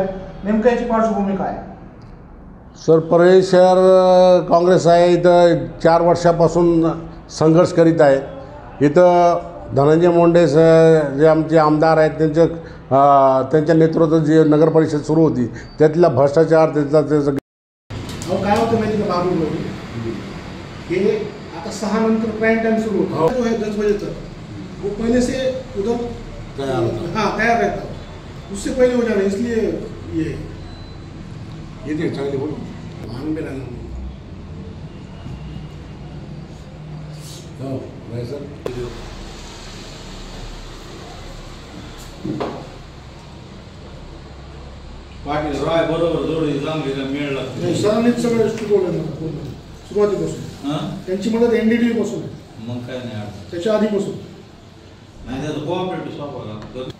नेमकं याची पार्श्वभूमी काय? सर, परळी शहर काँग्रेस आहे इथं 4 वर्षापासून संघर्ष करीत आहे। इथं धनंजय मुंडे जे आमचे आमदार आहेत त्यांच्या नेतृत्वात जी नगर परिषद सुरू होती त्यातला भ्रष्टाचार त्याचा काय होतं माहिती का बाबू, हे आता 6 नंतर प्राइम टाइम शुरू होता जो है 10 बजे तक वो पहले से उधर तैयार रहता, उससे पहले हो जाना, इसलिए ये चांगली बोलो भांग में रहना पाटील राय बरोबर जोडी चांगली मेळ लागते। सरांनीच सगळं शिकवलं ना पूर्ण सुरुवातीपासून। त्यांची मदत एनडीडी पासून, मग काय नाही त्याच्या आधीपासून नाही, त्याचं कोऑपरेटिव्ह स्वभाव